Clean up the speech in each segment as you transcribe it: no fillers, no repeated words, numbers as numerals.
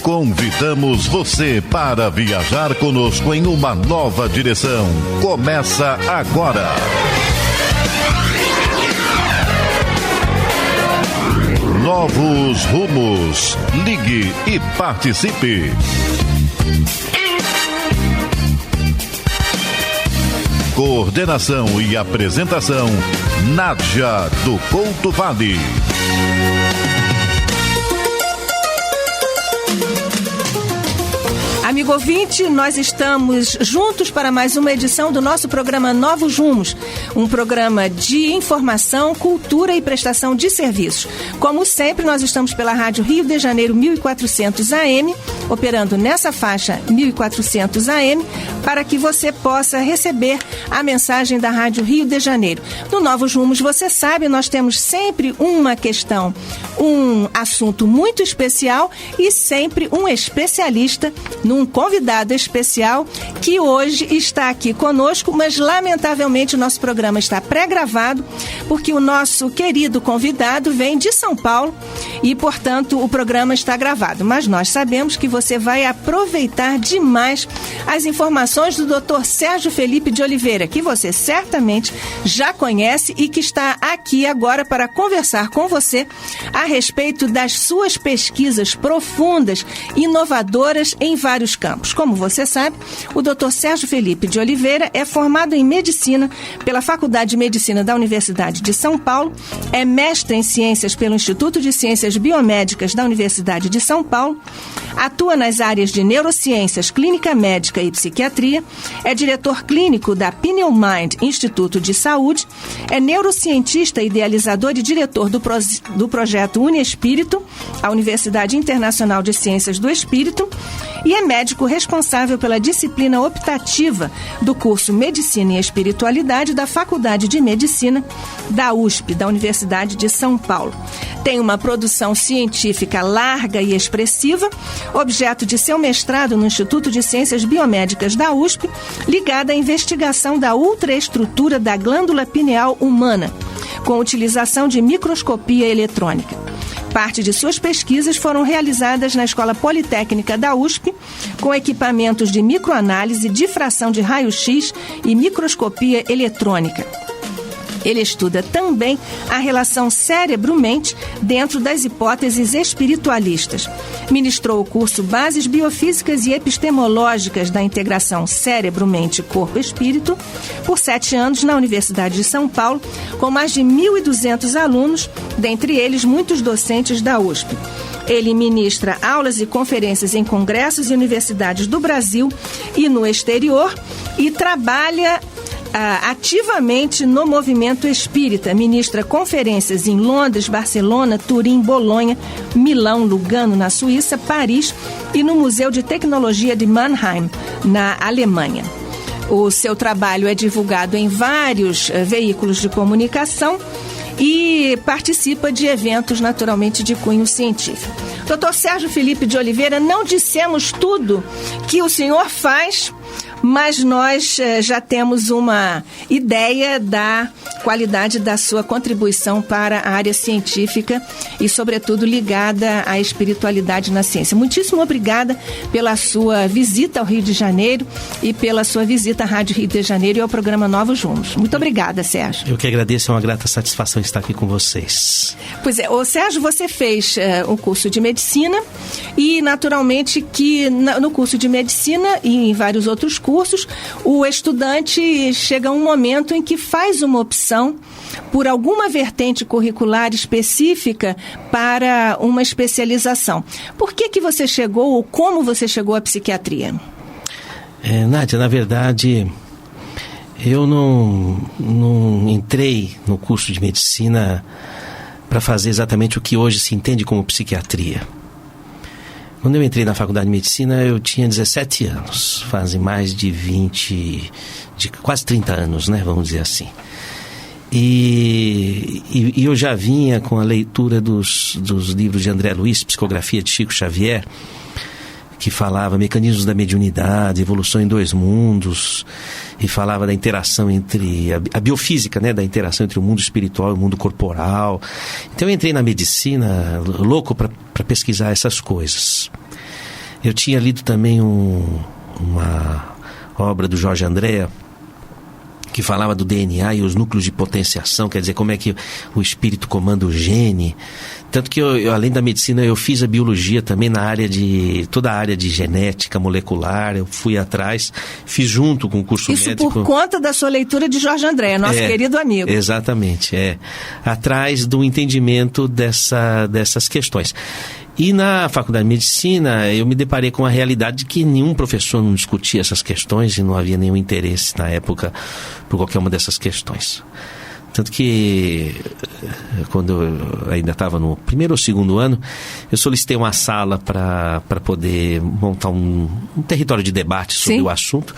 Convidamos você para viajar conosco em uma nova direção. Começa agora. Novos rumos. Ligue e participe. Coordenação e apresentação, Nádia do Couto Vale. Amigo ouvinte, nós estamos juntos para mais uma edição do nosso programa Novos Rumos, um programa de informação, cultura e prestação de serviços. Como sempre, nós estamos pela Rádio Rio de Janeiro 1400 AM, operando nessa faixa 1400 AM, para que você possa receber a mensagem da Rádio Rio de Janeiro. No Novos Rumos, você sabe, nós temos sempre uma questão, um assunto muito especial e sempre um especialista, um convidado especial que hoje está aqui conosco, mas lamentavelmente o nosso programa está pré-gravado porque o nosso querido convidado vem de São Paulo e, portanto, o programa está gravado. Mas nós sabemos que você vai aproveitar demais as informações do Dr. Sérgio Felipe de Oliveira, que você certamente já conhece e que está aqui agora para conversar com você a respeito das suas pesquisas profundas, inovadoras em vários campos. Como você sabe, o Dr. Sérgio Felipe de Oliveira é formado em Medicina pela Faculdade de Medicina da Universidade de São Paulo, é mestre em Ciências pelo Instituto de Ciências Biomédicas da Universidade de São Paulo, atua nas áreas de Neurociências, Clínica Médica e Psiquiatria, é diretor clínico da Pineal Mind Instituto de Saúde, é neurocientista, idealizador e diretor do projeto Uniespírito, a Universidade Internacional de Ciências do Espírito, e é médico responsável pela disciplina optativa do curso Medicina e Espiritualidade da Faculdade de Medicina da USP, da Universidade de São Paulo. Tem uma produção científica larga e expressiva, objeto de seu mestrado no Instituto de Ciências Biomédicas da USP, ligada à investigação da ultraestrutura da glândula pineal humana, com utilização de microscopia eletrônica. Parte de suas pesquisas foram realizadas na Escola Politécnica da USP, com equipamentos de microanálise, difração de raio-x e microscopia eletrônica. Ele estuda também a relação cérebro-mente dentro das hipóteses espiritualistas. Ministrou o curso Bases Biofísicas e Epistemológicas da Integração Cérebro-Mente-Corpo-Espírito por 7 anos na Universidade de São Paulo, com mais de 1.200 alunos, dentre eles muitos docentes da USP. Ele ministra aulas e conferências em congressos e universidades do Brasil e no exterior e trabalha ativamente no movimento espírita, ministra conferências em Londres, Barcelona, Turim, Bolonha, Milão, Lugano, na Suíça, Paris e no Museu de Tecnologia de Mannheim, na Alemanha. O seu trabalho é divulgado em vários veículos de comunicação e participa de eventos, naturalmente, de cunho científico. Dr. Sérgio Felipe de Oliveira, não dissemos tudo que o senhor faz, mas nós já temos uma ideia da qualidade da sua contribuição para a área científica e, sobretudo, ligada à espiritualidade na ciência. Muitíssimo obrigada pela sua visita ao Rio de Janeiro e pela sua visita à Rádio Rio de Janeiro e ao programa Novos Rumos. Muito obrigada, Sérgio. Eu que agradeço, é uma grata satisfação estar aqui com vocês. Pois é, Sérgio, você fez um curso de medicina e, naturalmente, que no curso de medicina e em vários outros cursos, o estudante chega a um momento em que faz uma opção por alguma vertente curricular específica para uma especialização. Por que você chegou ou como você chegou à psiquiatria? Nádia, na verdade, eu não entrei no curso de medicina para fazer exatamente o que hoje se entende como psiquiatria. Quando eu entrei na faculdade de medicina, eu tinha 17 anos, fazem mais de quase 30 anos, né, vamos dizer assim. E eu já vinha com a leitura dos livros de André Luiz, Psicografia de Chico Xavier, que falava mecanismos da mediunidade, evolução em 2 mundos, e falava da interação entre a biofísica, né, da interação entre o mundo espiritual e o mundo corporal. Então eu entrei na medicina louco para pesquisar essas coisas. Eu tinha lido também uma obra do Jorge Andréa, que falava do DNA e os núcleos de potenciação, quer dizer, como é que o espírito comanda o gene. Tanto que eu, além da medicina, eu fiz a biologia também toda a área de genética molecular, eu fui atrás, fiz junto com o curso médico. Isso por conta da sua leitura de Jorge Andréa, nosso querido amigo. Exatamente, atrás do entendimento dessas questões. E na Faculdade de Medicina, eu me deparei com a realidade de que nenhum professor não discutia essas questões e não havia nenhum interesse na época por qualquer uma dessas questões. Tanto que, quando eu ainda estava no primeiro ou segundo ano, eu solicitei uma sala para poder montar um território de debate sobre o assunto.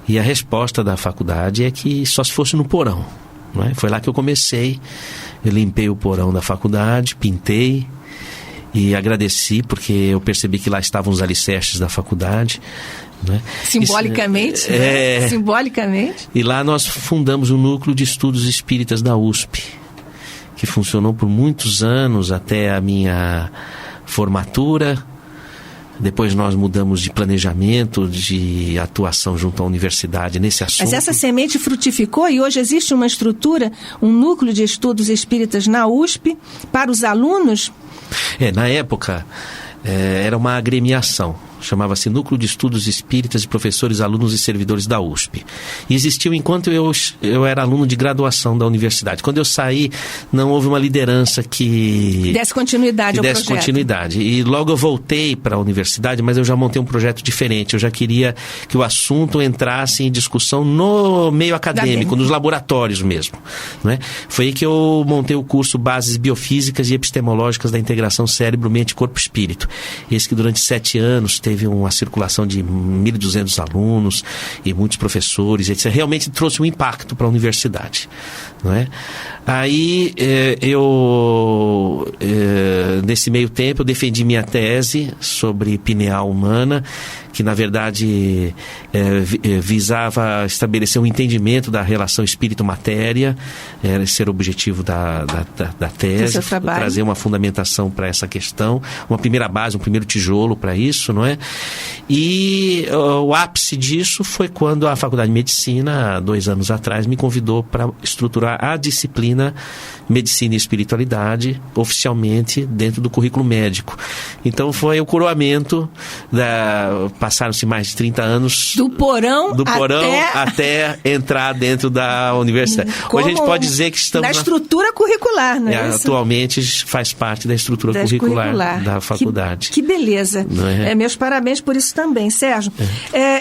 E a resposta da faculdade é que só se fosse no porão. Não é? Foi lá que eu comecei. Eu limpei o porão da faculdade, pintei. E agradeci, porque eu percebi que lá estavam os alicerces da faculdade. Né? Simbolicamente, né? Simbolicamente. E lá nós fundamos o Núcleo de Estudos Espíritas da USP, que funcionou por muitos anos até a minha formatura. Depois nós mudamos de planejamento, de atuação junto à universidade nesse assunto. Mas essa semente frutificou e hoje existe uma estrutura, um núcleo de estudos espíritas na USP para os alunos? Na época era uma agremiação, chamava-se Núcleo de Estudos Espíritas de Professores, Alunos e Servidores da USP. E existiu enquanto eu era aluno de graduação da universidade. Quando eu saí, não houve uma liderança que desse continuidade ao projeto. Continuidade. E logo eu voltei para a universidade, mas eu já montei um projeto diferente. Eu já queria que o assunto entrasse em discussão no meio acadêmico, nos laboratórios mesmo. Né? Foi aí que eu montei o curso Bases Biofísicas e Epistemológicas da Integração Cérebro, Mente, Corpo e Espírito. Esse que durante 7 anos teve uma circulação de 1.200 alunos e muitos professores, etc. Realmente trouxe um impacto para a universidade. Não é? Aí, nesse meio tempo, eu defendi minha tese sobre pineal humana, que na verdade visava estabelecer um entendimento da relação espírito-matéria, esse era o objetivo da tese, trazer uma fundamentação para essa questão, uma primeira base, um primeiro tijolo para isso, não é? E o ápice disso foi quando a Faculdade de Medicina, há 2 anos atrás, me convidou para estruturar a disciplina Medicina e Espiritualidade, oficialmente dentro do currículo médico. Então foi o coroamento passaram-se mais de 30 anos do porão até entrar dentro da universidade. Hoje a gente pode dizer que estamos na estrutura curricular, não é isso? Atualmente faz parte da estrutura curricular da faculdade. Que beleza. Meus parabéns por isso também, Sérgio.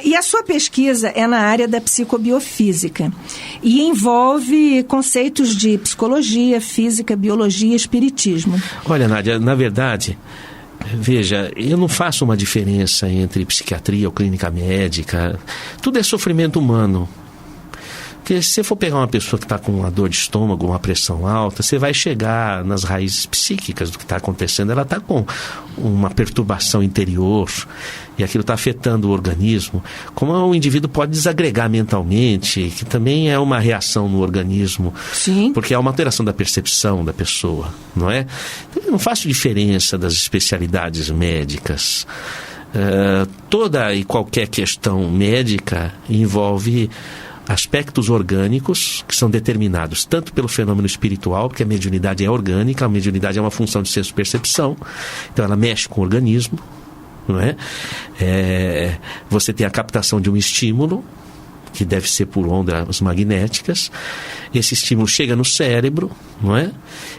E a sua pesquisa é na área da psicobiofísica e envolve conceitos de psicologia, física, biologia e espiritismo. Olha, Nádia, na verdade, veja, eu não faço uma diferença entre psiquiatria ou clínica médica. Tudo é sofrimento humano. Porque se você for pegar uma pessoa que está com uma dor de estômago, uma pressão alta, você vai chegar nas raízes psíquicas do que está acontecendo. Ela está com uma perturbação interior e aquilo está afetando o organismo. Como o indivíduo pode desagregar mentalmente, que também é uma reação no organismo. Sim. Porque é uma alteração da percepção da pessoa, não é? Eu não faço diferença das especialidades médicas. Toda e qualquer questão médica envolve aspectos orgânicos que são determinados tanto pelo fenômeno espiritual, porque a mediunidade é orgânica, a mediunidade é uma função de senso-percepção, então ela mexe com o organismo, não é? Você tem a captação de um estímulo, que deve ser por ondas magnéticas, esse estímulo chega no cérebro, não é?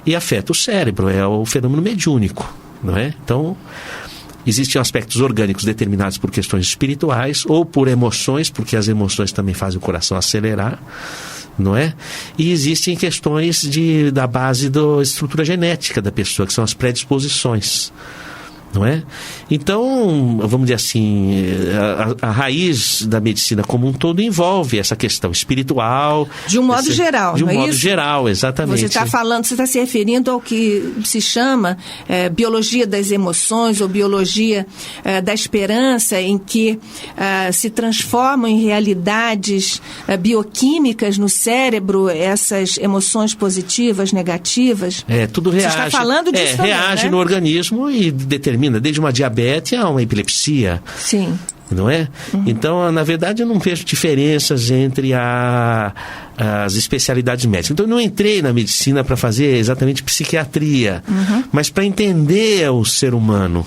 E afeta o cérebro, é o fenômeno mediúnico, não é? Então, existem aspectos orgânicos determinados por questões espirituais ou por emoções, porque as emoções também fazem o coração acelerar, não é? E existem questões da base da estrutura genética da pessoa, que são as predisposições, não é? Então, vamos dizer assim, a raiz da medicina como um todo envolve essa questão espiritual. De um modo geral, de um modo geral, exatamente. Você está se referindo ao que se chama biologia das emoções ou biologia da esperança, em que se transformam em realidades bioquímicas no cérebro essas emoções positivas, negativas. Tudo reage. Você está falando disso também, reage né? no organismo e determina determina desde uma diabetes a uma epilepsia. Sim. Não é? Então, na verdade, eu não vejo diferenças entre as especialidades médicas. Então, eu não entrei na medicina para fazer exatamente psiquiatria, mas para entender o ser humano.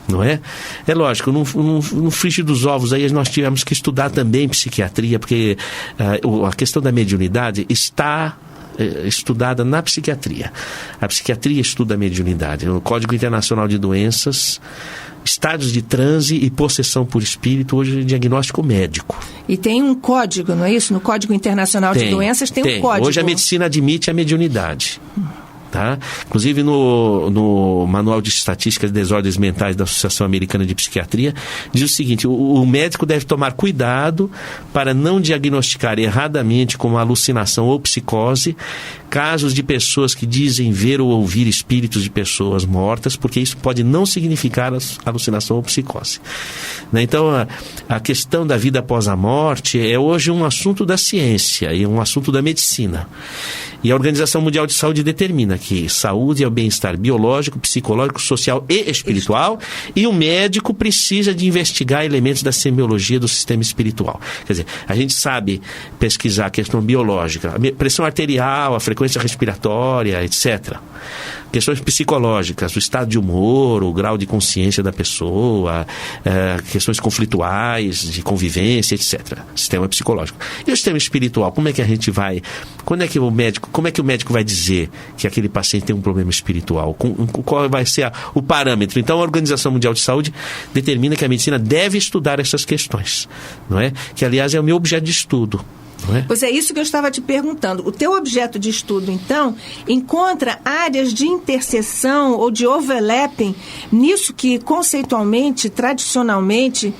Não é? É lógico, no frigir dos ovos aí nós tivemos que estudar também psiquiatria, porque a questão da mediunidade está estudada na psiquiatria. A psiquiatria estuda a mediunidade. No Código Internacional de Doenças, estados de transe e possessão por espírito, hoje é diagnóstico médico. E tem um código, não é isso? No Código Internacional de Doenças tem um código. Hoje a medicina admite a mediunidade. Tá? Inclusive no Manual de Estatísticas de Desordens Mentais da Associação Americana de Psiquiatria, diz o seguinte: o médico deve tomar cuidado para não diagnosticar erradamente como alucinação ou psicose casos de pessoas que dizem ver ou ouvir espíritos de pessoas mortas, porque isso pode não significar alucinação ou psicose. Né? Então, a questão da vida após a morte é hoje um assunto da ciência e um assunto da medicina. E a Organização Mundial de Saúde determina que saúde é o bem-estar biológico, psicológico, social e espiritual, e o médico precisa de investigar elementos da semiologia do sistema espiritual. Quer dizer, a gente sabe pesquisar a questão biológica, a pressão arterial, a frequência respiratória, etc. Questões psicológicas, o estado de humor, o grau de consciência da pessoa, questões conflituais, de convivência, etc. Sistema psicológico. E o sistema espiritual, como é que a gente vai... como é que o médico vai dizer que aquele paciente tem um problema espiritual? Qual vai ser o parâmetro? Então, a Organização Mundial de Saúde determina que a medicina deve estudar essas questões, não é? Que, aliás, é o meu objeto de estudo. Pois é isso que eu estava te perguntando. O teu objeto de estudo, então, encontra áreas de interseção ou de overlapping nisso que conceitualmente, tradicionalmente,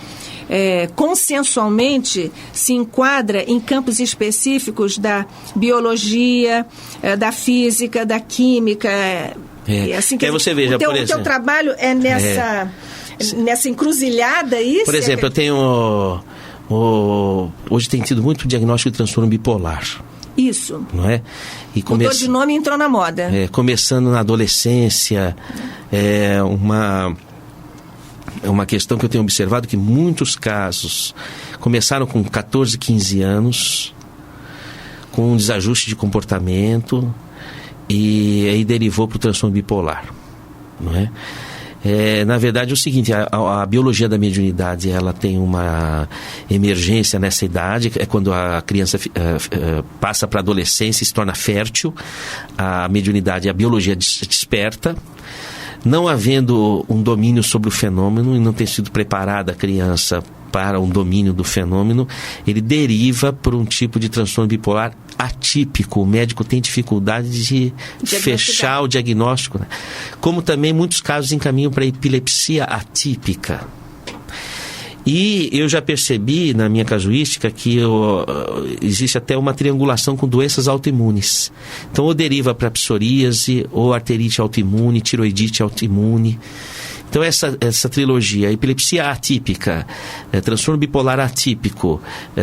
consensualmente se enquadra em campos específicos da biologia, da física, da química. Assim que você veja, por exemplo, o teu trabalho é nessa encruzilhada, isso? Por exemplo, eu tenho... hoje tem tido muito diagnóstico de transtorno bipolar. Isso. Não é? Mudou de nome e entrou na moda. Começando na adolescência, é uma questão que eu tenho observado, que muitos casos começaram com 14, 15 anos, com um desajuste de comportamento, e aí derivou para o transtorno bipolar. Não é? Na verdade, é o seguinte, a biologia da mediunidade, ela tem uma emergência nessa idade, é quando a criança passa para a adolescência e se torna fértil, a mediunidade, a biologia desperta. Não havendo um domínio sobre o fenômeno e não ter sido preparada a criança para um domínio do fenômeno, ele deriva por um tipo de transtorno bipolar atípico. O médico tem dificuldade de fechar o diagnóstico, né? Como também muitos casos encaminham para epilepsia atípica. E eu já percebi na minha casuística que existe até uma triangulação com doenças autoimunes. Então, ou deriva para psoríase, ou arterite autoimune, tiroidite autoimune. Então, essa trilogia, epilepsia atípica, transtorno bipolar atípico,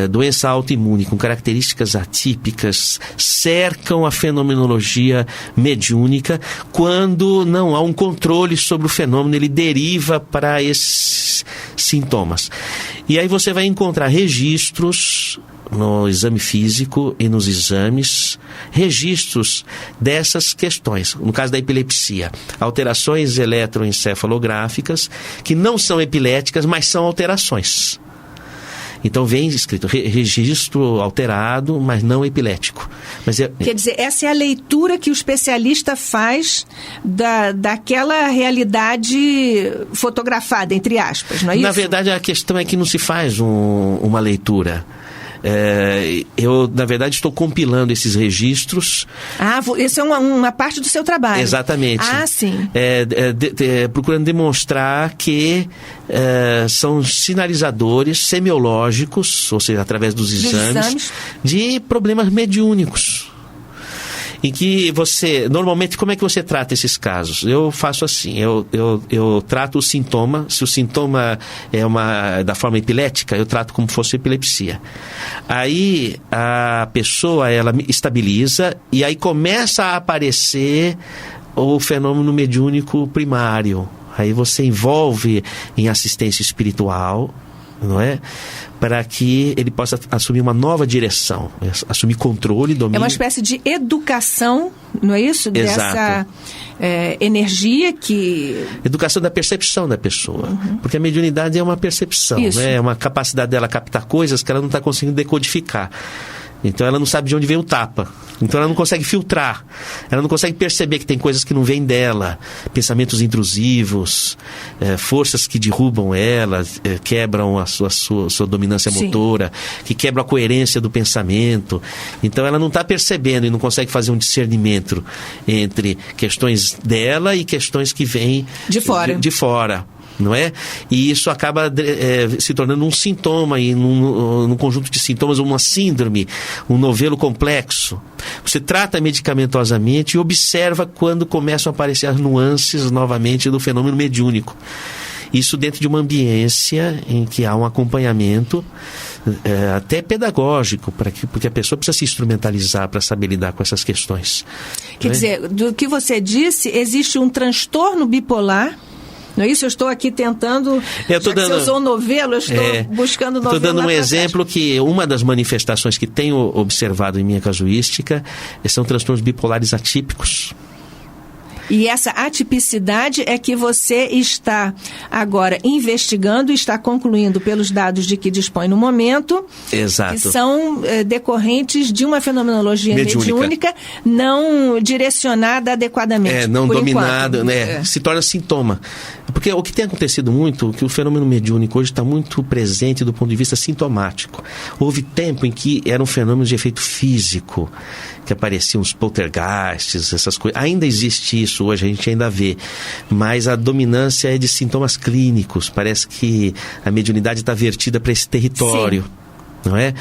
doença autoimune com características atípicas, cercam a fenomenologia mediúnica. Quando não há um controle sobre o fenômeno, ele deriva para esses sintomas. E aí você vai encontrar registros no exame físico e nos exames, registros dessas questões. No caso da epilepsia, alterações eletroencefalográficas que não são epiléticas, mas são alterações. Então vem escrito registro alterado, mas não epilético. Quer dizer, essa é a leitura que o especialista faz daquela realidade fotografada, entre aspas, não é isso? Na verdade, a questão é que não se faz uma leitura. Eu, na verdade, estou compilando esses registros. Isso é uma parte do seu trabalho. Exatamente. Sim. Procurando demonstrar que são sinalizadores semiológicos, ou seja, através dos exames, de problemas mediúnicos. Em que normalmente, como é que você trata esses casos? Eu faço assim, eu trato o sintoma. Se o sintoma é da forma epilética, eu trato como se fosse epilepsia. Aí a pessoa, ela estabiliza e aí começa a aparecer o fenômeno mediúnico primário. Aí você envolve em assistência espiritual, não é? Para que ele possa assumir uma nova direção, assumir controle, domínio. É uma espécie de educação, não é isso? Exato. Dessa energia que... Educação da percepção da pessoa. Porque a mediunidade é uma percepção, né? É uma capacidade dela captar coisas que ela não está conseguindo decodificar. Então ela não sabe de onde veio o tapa. Então ela não consegue filtrar. Ela não consegue perceber que tem coisas que não vêm dela. Pensamentos intrusivos, forças que derrubam ela, quebram a sua dominância motora, que quebram a coerência do pensamento. Então ela não está percebendo e não consegue fazer um discernimento entre questões dela e questões que vêm de fora. Não é? E isso acaba se tornando um sintoma, e num conjunto de sintomas, uma síndrome, um novelo complexo. Você trata medicamentosamente e observa quando começam a aparecer as nuances novamente do fenômeno mediúnico. Isso dentro de uma ambiência em que há um acompanhamento até pedagógico, porque a pessoa precisa se instrumentalizar para saber lidar com essas questões. Quer dizer, do que você disse, existe um transtorno bipolar. Não é isso? Eu estou aqui tentando... Você usou novelo, eu estou buscando novelo. Estou dando um exemplo que uma das manifestações que tenho observado em minha casuística são transtornos bipolares atípicos. E essa atipicidade é que você está agora investigando e está concluindo pelos dados de que dispõe no momento. Exato. Que são decorrentes de uma fenomenologia mediúnica não direcionada adequadamente. Não dominada, né? Se torna sintoma. Porque o que tem acontecido muito, que o fenômeno mediúnico hoje está muito presente do ponto de vista sintomático. Houve tempo em que era um fenômeno de efeito físico, que apareciam os poltergeists, essas coisas. Ainda existe isso hoje, a gente ainda vê. Mas a dominância é de sintomas clínicos. Parece que a mediunidade está vertida para esse território. Sim. Não é?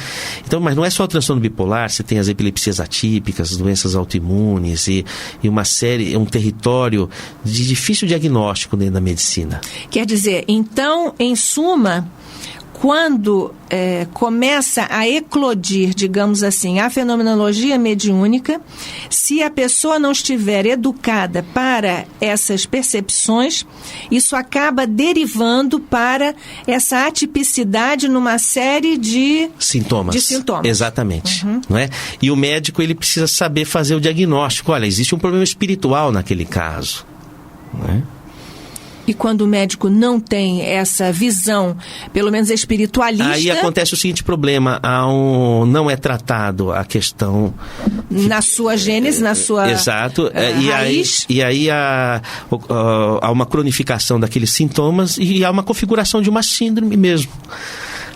Então, mas não é só o transtorno bipolar, você tem as epilepsias atípicas, as doenças autoimunes e uma série, um território de difícil diagnóstico dentro da medicina. Quer dizer, então, em suma, quando começa a eclodir, digamos assim, a fenomenologia mediúnica, se a pessoa não estiver educada para essas percepções, isso acaba derivando para essa atipicidade numa série de sintomas. Exatamente. Não é? E o médico, ele precisa saber fazer o diagnóstico. Olha, existe um problema espiritual naquele caso. Não é? E quando o médico não tem essa visão, pelo menos espiritualista... Aí acontece o seguinte problema, não é tratado a questão... Na sua gênese, na sua exato, raiz. E aí há uma cronificação daqueles sintomas e há uma configuração de uma síndrome mesmo.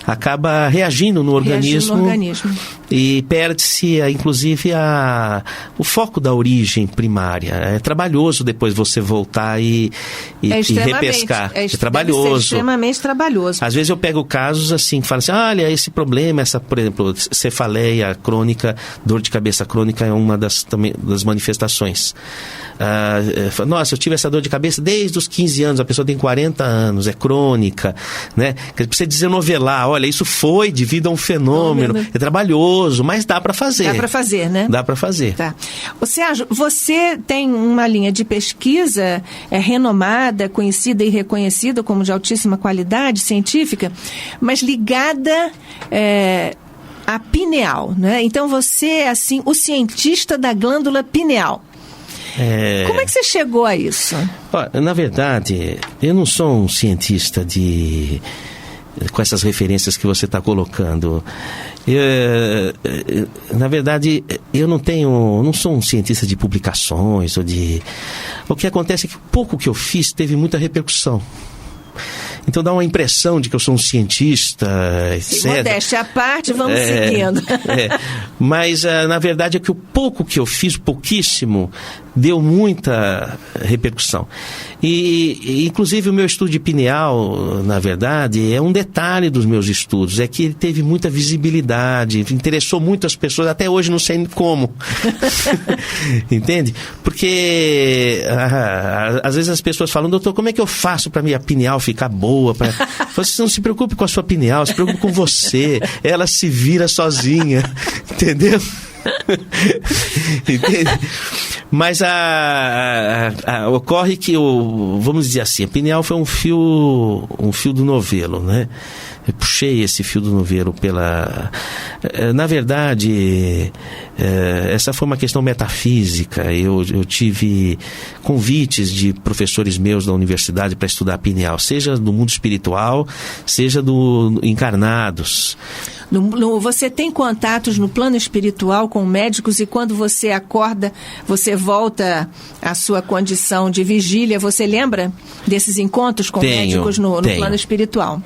Acaba reagindo no organismo. E perde-se, inclusive, o foco da origem primária. É trabalhoso depois você voltar e repescar. É trabalhoso. Deve ser extremamente trabalhoso. Às vezes eu pego casos assim, que falam assim, olha, esse problema, por exemplo, cefaleia crônica, dor de cabeça crônica é uma das manifestações. Nossa, eu tive essa dor de cabeça desde os 15 anos, a pessoa tem 40 anos, é crônica, né? Precisa desenovelar, olha, isso foi devido a um fenômeno, é trabalhoso, mas dá para fazer. Dá para fazer, né? Dá para fazer. Tá. Sérgio, você tem uma linha de pesquisa renomada, conhecida e reconhecida como de altíssima qualidade científica, mas ligada à pineal, né? Então você é, assim, o cientista da glândula pineal. Como é que você chegou a isso? Na verdade, eu não sou um cientista com essas referências que você está colocando. Na verdade, eu não sou um cientista de publicações. O que acontece é que o pouco que eu fiz teve muita repercussão. Então dá uma impressão de que eu sou um cientista, etc. Modéstia à parte, vamos seguindo. Mas, na verdade, é que o pouco que eu fiz, pouquíssimo, deu muita repercussão. E inclusive, o meu estudo de pineal, na verdade, é um detalhe dos meus estudos. É que ele teve muita visibilidade, interessou muito as pessoas, até hoje não sei como. Entende? Porque, às vezes as pessoas falam, doutor, como é que eu faço para minha pineal ficar boa? Você não se preocupe com a sua pineal, se preocupe com você. Ela se vira sozinha, entendeu? Entende? Mas ocorre que, vamos dizer assim, a pineal foi um fio do novelo, né? Eu puxei esse fio do novelo pela... Na verdade, essa foi uma questão metafísica. Eu tive convites de professores meus da universidade para estudar a pineal, seja do mundo espiritual, seja do encarnados. Você tem contatos no plano espiritual com médicos e quando você acorda, você volta à sua condição de vigília, você lembra desses encontros com médicos no plano espiritual?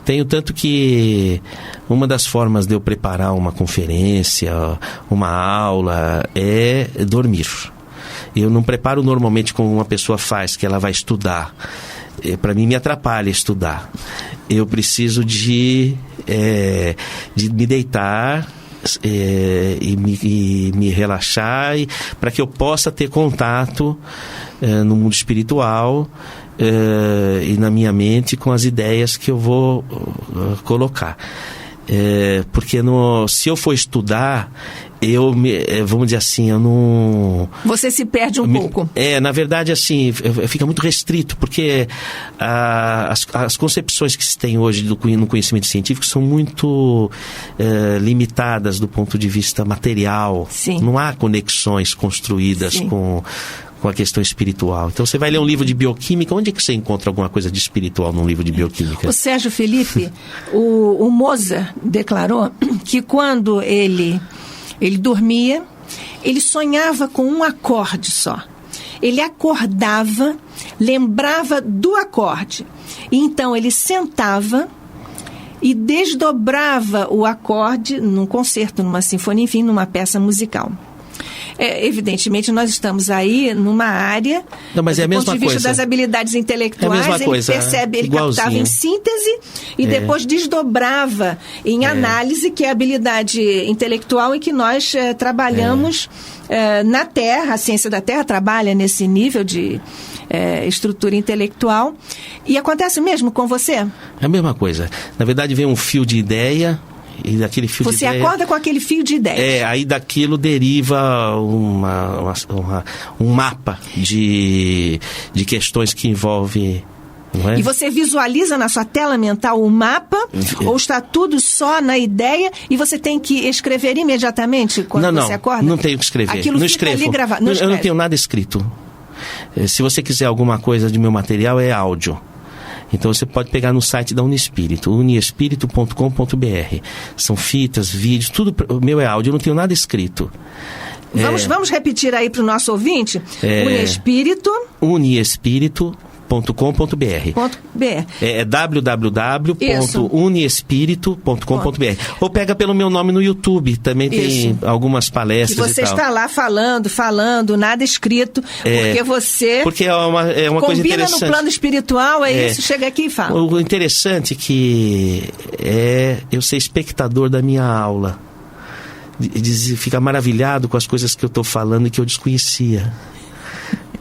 Tenho tanto que uma das formas de eu preparar uma conferência, uma aula, é dormir. Eu não preparo normalmente como uma pessoa faz, que ela vai estudar. Para mim me atrapalha estudar. Eu preciso de me deitar e me relaxar para que eu possa ter contato no mundo espiritual e na minha mente com as ideias que eu vou colocar. Porque se eu for estudar, vamos dizer assim, eu não... Você se perde um pouco. Na verdade, assim, fica muito restrito, porque as concepções que se tem hoje no conhecimento científico são muito limitadas do ponto de vista material. Sim. Não há conexões construídas com a questão espiritual. Então você vai ler um livro de bioquímica, onde é que você encontra alguma coisa de espiritual num livro de bioquímica? O Sérgio Felipe, o Mozart declarou que quando ele dormia, ele sonhava com um acorde só. Ele acordava, lembrava do acorde. E então ele sentava e desdobrava o acorde num concerto, numa sinfonia, enfim, numa peça musical. Evidentemente, nós estamos aí numa área, não, mas do ponto de vista das habilidades intelectuais, ele percebe, ele captava em síntese e depois desdobrava em análise, que é a habilidade intelectual em que nós trabalhamos na Terra. A ciência da Terra trabalha nesse nível de estrutura intelectual. E acontece mesmo com você? É a mesma coisa. Na verdade, vem um fio de ideia... E daquele fio Você acorda com aquele fio de ideia. Aí daquilo deriva um mapa de questões que envolve... Não é? E você visualiza na sua tela mental o mapa, ou está tudo só na ideia e você tem que escrever imediatamente quando você acorda? Não tenho que escrever. Aquilo não fica escrevo. Ali gravado. Eu não tenho nada escrito. Se você quiser alguma coisa de meu material, é áudio. Então você pode pegar no site da Uniespírito, uniespírito.com.br. São fitas, vídeos, tudo. O meu é áudio, eu não tenho nada escrito. Vamos repetir aí para o nosso ouvinte? Uniespírito.com.br. É www.uniespírito.com.br. Ou pega pelo meu nome no YouTube, também tem algumas palestras. E você está lá falando, nada escrito, porque é uma coisa interessante. Combina no plano espiritual, isso, chega aqui e fala. O interessante que é eu ser espectador da minha aula. Ficar maravilhado com as coisas que eu estou falando e que eu desconhecia.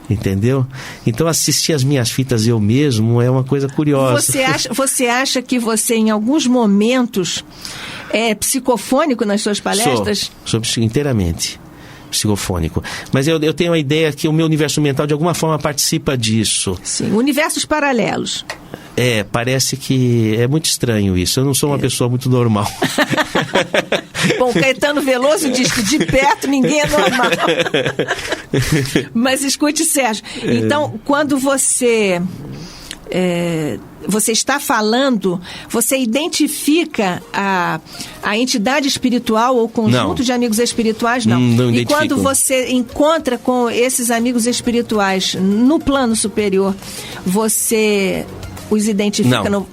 Entendeu? Então assistir as minhas fitas eu mesmo é uma coisa curiosa. Você acha que você em alguns momentos é psicofônico nas suas palestras? Sou inteiramente psicofônico. Mas eu tenho a ideia que o meu universo mental de alguma forma participa disso. Sim, universos paralelos. Parece que é muito estranho isso. Eu não sou uma pessoa muito normal. Bom, Caetano Veloso diz que de perto ninguém é normal. Mas escute, Sérgio, então quando você está falando, você identifica a entidade espiritual ou conjunto de amigos espirituais? Não identifico. E quando você encontra com esses amigos espirituais no plano superior, você os identifica? Não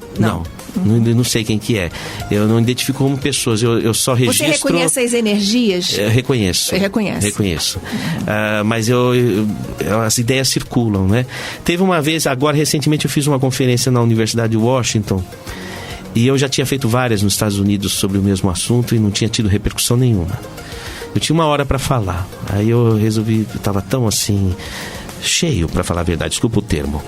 sei quem que é. Eu não identifico como pessoas. Eu só registro... Você reconhece as energias? Reconheço. Reconheço. Mas as ideias circulam, né? Teve uma vez, agora recentemente eu fiz uma conferência na Universidade de Washington e eu já tinha feito várias nos Estados Unidos sobre o mesmo assunto e não tinha tido repercussão nenhuma. Eu tinha 1 hora para falar. Aí eu resolvi, eu estava tão assim... cheio, para falar a verdade, desculpa o termo.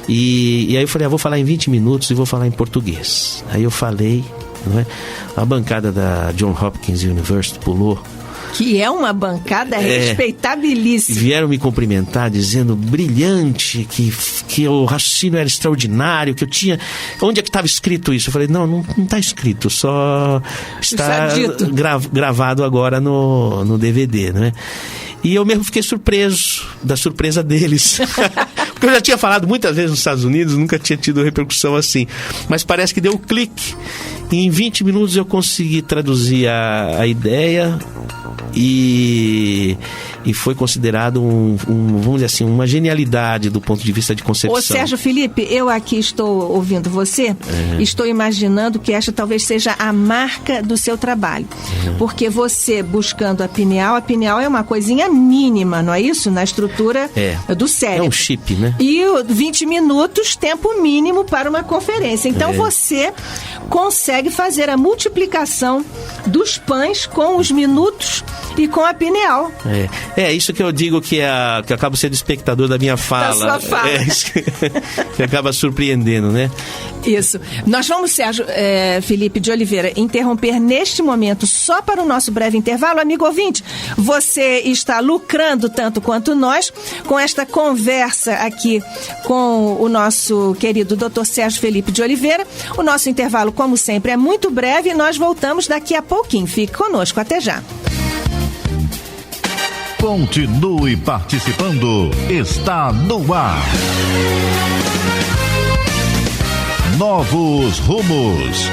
E aí eu falei, vou falar em 20 minutos e vou falar em português. Aí eu falei, não é? A bancada da Johns Hopkins University pulou, Que é uma bancada respeitabilíssima. Vieram me cumprimentar dizendo brilhante, que o raciocínio era extraordinário, que eu tinha... Onde é que estava escrito isso? Eu falei, não está escrito, só está gravado agora no DVD, né? E eu mesmo fiquei surpreso da surpresa deles. Porque eu já tinha falado muitas vezes nos Estados Unidos, nunca tinha tido repercussão assim. Mas parece que deu um clique. E em 20 minutos eu consegui traduzir a ideia e foi considerado vamos dizer assim, uma genialidade do ponto de vista de concepção. Ô Sérgio Felipe, eu aqui estou ouvindo você, estou imaginando que esta talvez seja a marca do seu trabalho. Porque você buscando a pineal é uma coisinha mínima, não é isso? Na estrutura do cérebro. É um chip, né? E 20 minutos, tempo mínimo para uma conferência. Então você consegue fazer a multiplicação dos pães com os minutos e com a pineal. É isso que eu digo que eu acabo sendo espectador da minha fala. Da sua fala. Que acaba surpreendendo, né? Isso. Nós vamos, Sérgio Felipe de Oliveira, interromper neste momento só para o nosso breve intervalo. Amigo ouvinte, você está lucrando tanto quanto nós com esta conversa aqui com o nosso querido Dr. Sérgio Felipe de Oliveira. O nosso intervalo, como sempre, é muito breve e nós voltamos daqui a pouquinho. Fique conosco. Até já. Continue participando. Está no ar. Novos rumos.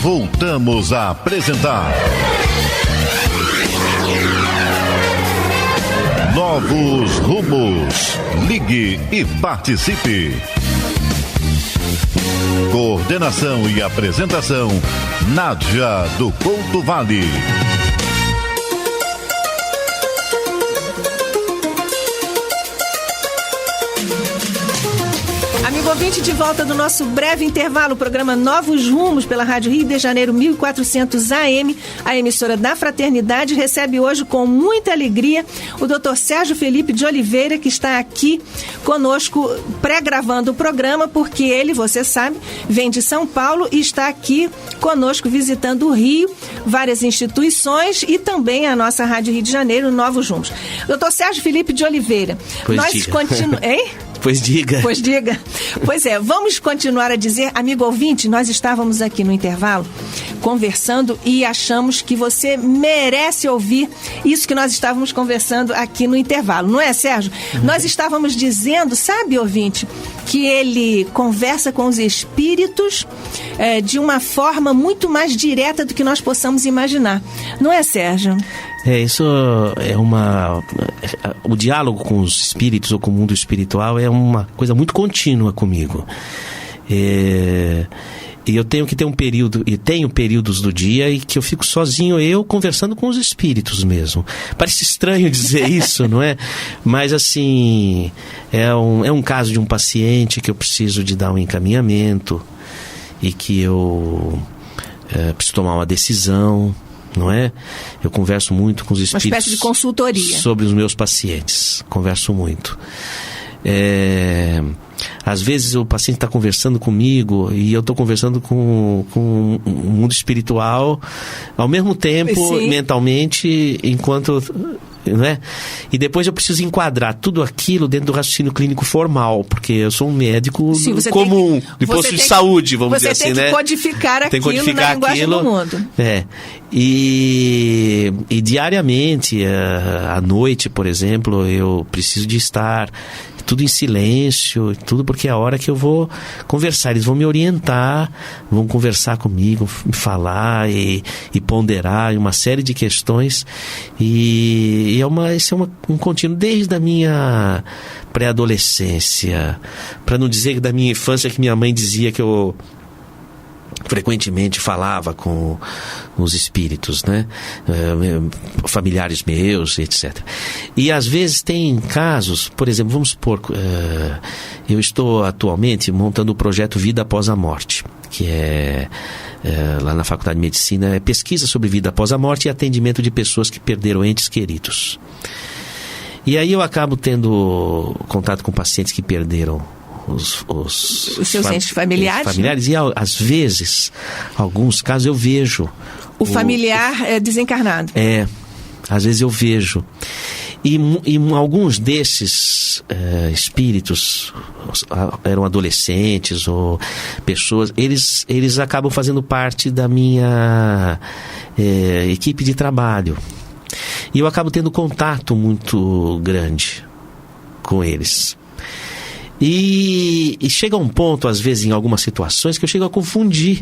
Voltamos a apresentar Novos rumos. Ligue e participe. Coordenação e apresentação, Nádia do Couto Vale. Amigo ouvinte, de volta do nosso breve intervalo, o programa Novos Rumos pela Rádio Rio de Janeiro 1400 AM, a emissora da Fraternidade, recebe hoje com muita alegria o Dr. Sérgio Felipe de Oliveira, que está aqui conosco pré-gravando o programa, porque ele, você sabe, vem de São Paulo e está aqui conosco visitando o Rio, várias instituições e também a nossa Rádio Rio de Janeiro, Novos Rumos. Dr. Sérgio Felipe de Oliveira, nós continuamos... Hein? Pois diga. Pois diga. Pois é, vamos continuar a dizer, amigo ouvinte, nós estávamos aqui no intervalo conversando e achamos que você merece ouvir isso que nós estávamos conversando aqui no intervalo, não é, Sérgio? Nós estávamos dizendo, sabe, ouvinte, que ele conversa com os espíritos de uma forma muito mais direta do que nós possamos imaginar. Não é, Sérgio? Isso é o diálogo com os espíritos ou com o mundo espiritual é uma coisa muito contínua comigo. E eu tenho que ter um período, e tenho períodos do dia em que eu fico sozinho, eu conversando com os espíritos mesmo. Parece estranho dizer isso, não é? Mas assim, é um caso de um paciente que eu preciso de dar um encaminhamento e que eu preciso tomar uma decisão, não é? Eu converso muito com os espíritos. Uma espécie de consultoria. Sobre os meus pacientes. Converso muito. Às vezes o paciente está conversando comigo e eu estou conversando com o mundo espiritual ao mesmo tempo, sim, mentalmente, enquanto... Né? E depois eu preciso enquadrar tudo aquilo dentro do raciocínio clínico formal, porque eu sou um médico comum, de posto de saúde, vamos dizer assim, né? Você tem que codificar aquilo na linguagem do mundo. E diariamente, à noite, por exemplo, eu preciso de estar tudo em silêncio, tudo porque é a hora que eu vou conversar. Eles vão me orientar, vão conversar comigo, me falar e ponderar uma série de questões. E esse é um contínuo desde a minha pré-adolescência, para não dizer da minha infância, que minha mãe dizia que eu frequentemente falava com os espíritos, né? Familiares meus, etc. E às vezes tem casos, por exemplo, vamos supor, eu estou atualmente montando o projeto Vida Após a Morte, que é lá na Faculdade de Medicina, é pesquisa sobre vida após a morte e atendimento de pessoas que perderam entes queridos. E aí eu acabo tendo contato com pacientes que perderam os seus entes familiares. Né? E às vezes, alguns casos eu vejo. O familiar desencarnado. Às vezes eu vejo. E alguns desses espíritos eram adolescentes ou pessoas, eles acabam fazendo parte da minha equipe de trabalho. E eu acabo tendo contato muito grande com eles. E chega um ponto, às vezes, em algumas situações, que eu chego a confundir,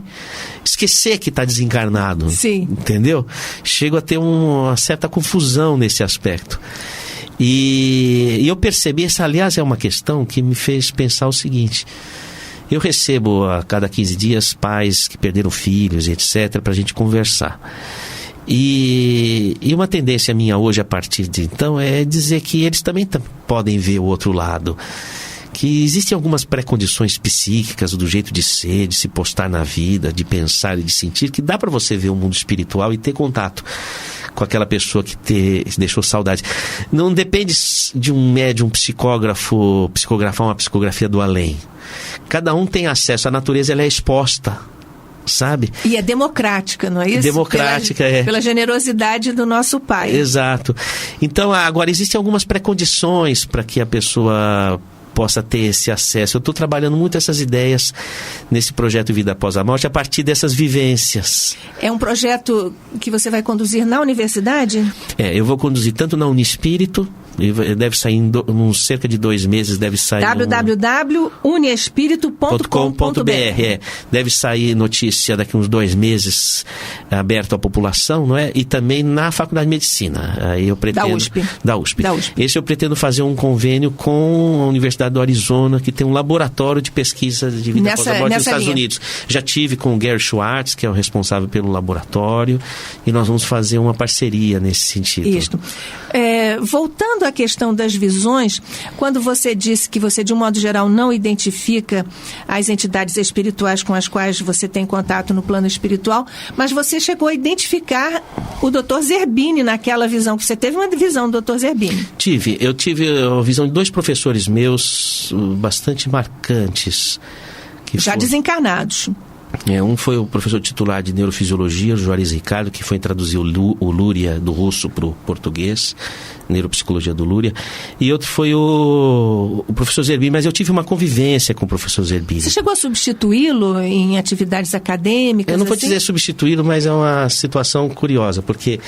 esquecer que está desencarnado. Sim. Entendeu? Chego a ter uma certa confusão nesse aspecto. E eu percebi, essa, aliás, é uma questão que me fez pensar o seguinte: eu recebo a cada 15 dias pais que perderam filhos, etc., para a gente conversar. E uma tendência minha hoje, a partir de então, é dizer que eles também podem ver o outro lado. Que existem algumas pré-condições psíquicas do jeito de ser, de se postar na vida, de pensar e de sentir, que dá para você ver o mundo espiritual e ter contato com aquela pessoa que deixou saudade. Não depende de um médium psicógrafo psicografar uma psicografia do além. Cada um tem acesso, a natureza ela é exposta, sabe? E é democrática, não é isso? Democrática, pela generosidade do nosso Pai. Exato. Então, agora, existem algumas pré-condições para que a pessoa possa ter esse acesso. Eu estou trabalhando muito essas ideias nesse projeto Vida Após a Morte, a partir dessas vivências. É um projeto que você vai conduzir na universidade? Eu vou conduzir tanto na Uniespírito, deve sair em cerca de 2 meses, deve sair www.uniespírito.com.br. Deve sair notícia daqui uns 2 meses, aberto à população, não é? E também na Faculdade de Medicina. Aí eu pretendo, da USP. Esse eu pretendo fazer um convênio com a Universidade do Arizona, que tem um laboratório de pesquisa de vida após a morte nos Estados Unidos. Já tive com o Gary Schwartz, que é o responsável pelo laboratório, e nós vamos fazer uma parceria nesse sentido. Isso. Voltando à questão das visões, quando você disse que você, de um modo geral, não identifica as entidades espirituais com as quais você tem contato no plano espiritual, mas você chegou a identificar o Dr. Zerbini naquela visão, que você teve uma visão do Dr. Zerbini. Eu tive a visão de 2 professores meus bastante marcantes. Já desencarnados. Um foi o professor titular de Neurofisiologia, o Juarez Ricardo, que foi traduzir o Lúria do russo para o português, Neuropsicologia do Lúria, e outro foi o professor Zerbini, mas eu tive uma convivência com o professor Zerbini. Você chegou a substituí-lo em atividades acadêmicas? Eu não vou dizer substituí-lo, mas é uma situação curiosa, porque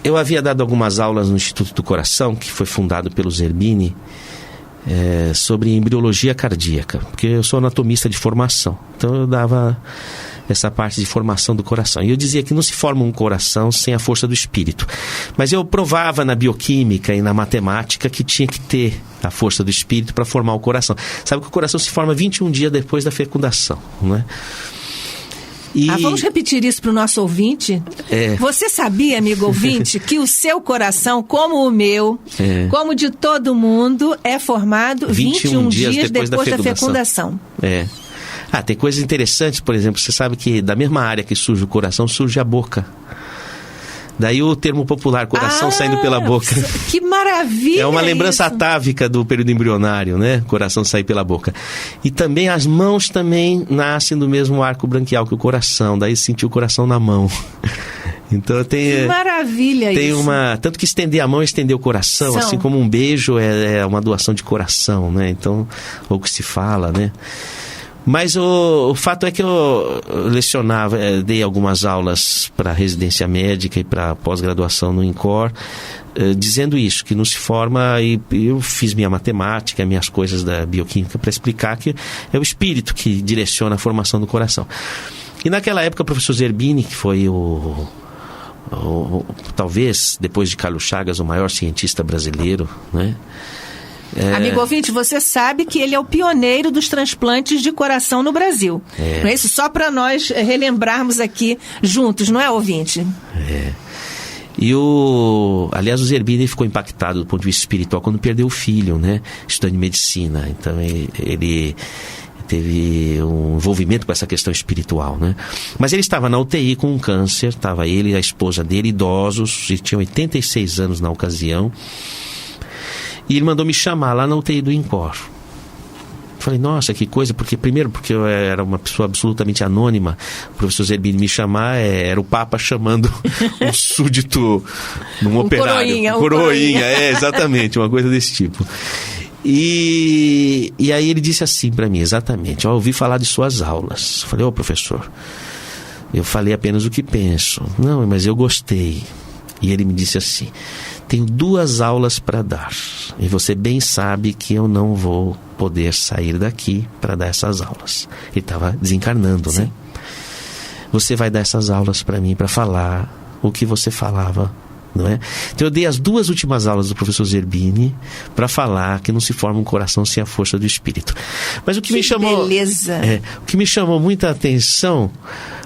eu havia dado algumas aulas no Instituto do Coração, que foi fundado pelo Zerbini, sobre embriologia cardíaca, porque eu sou anatomista de formação, então eu dava essa parte de formação do coração, e eu dizia que não se forma um coração sem a força do espírito, mas eu provava na bioquímica e na matemática que tinha que ter a força do espírito para formar o coração. Sabe que o coração se forma 21 dias depois da fecundação, não é? Vamos repetir isso para o nosso ouvinte? Você sabia, amigo ouvinte, que o seu coração, como o meu, como de todo mundo, é formado 21 dias depois da fecundação? Tem coisas interessantes, por exemplo, você sabe que da mesma área que surge o coração, surge a boca. Daí o termo popular, coração saindo pela boca. Que maravilha! É uma lembrança atávica do período embrionário, né? Coração sair pela boca. E também as mãos também nascem do mesmo arco branquial que o coração. Daí sentiu o coração na mão. Então tem... Que maravilha isso! Tanto que estender a mão é estender o coração, assim como um beijo é uma doação de coração, né? Então, ou que se fala, né? Mas o fato é que eu lecionava, dei algumas aulas para residência médica e para pós-graduação no INCOR, dizendo isso, que não se forma, e eu fiz minha matemática, minhas coisas da bioquímica para explicar que é o espírito que direciona a formação do coração. E naquela época o professor Zerbini, que foi talvez, depois de Carlos Chagas, o maior cientista brasileiro, né? Amigo ouvinte, você sabe que ele é o pioneiro dos transplantes de coração no Brasil. Não é isso? Só para nós relembrarmos aqui juntos, não é, ouvinte? Aliás, o Zerbini ficou impactado do ponto de vista espiritual quando perdeu o filho, né? Estudando medicina. Então ele teve um envolvimento com essa questão espiritual, né? Mas ele estava na UTI com um câncer, estava ele e a esposa dele, idosos, e tinham 86 anos na ocasião. E ele mandou me chamar lá na UTI do INCOR. Falei, nossa, que coisa, porque eu era uma pessoa absolutamente anônima. O professor Zerbini me chamar, era o Papa chamando um súdito num operário. Coroinha, exatamente, uma coisa desse tipo. E aí ele disse assim para mim, exatamente, ouvi falar de suas aulas. Falei, professor, eu falei apenas o que penso. Não, mas eu gostei. E ele me disse assim, tenho 2 aulas para dar. E você bem sabe que eu não vou poder sair daqui para dar essas aulas. Ele estava desencarnando, né? Você vai dar essas aulas para mim, para falar o que você falava, não é? Então eu dei as 2 últimas aulas do professor Zerbini para falar que não se forma um coração sem a força do espírito. Mas o que me chamou... beleza! O que me chamou muita atenção...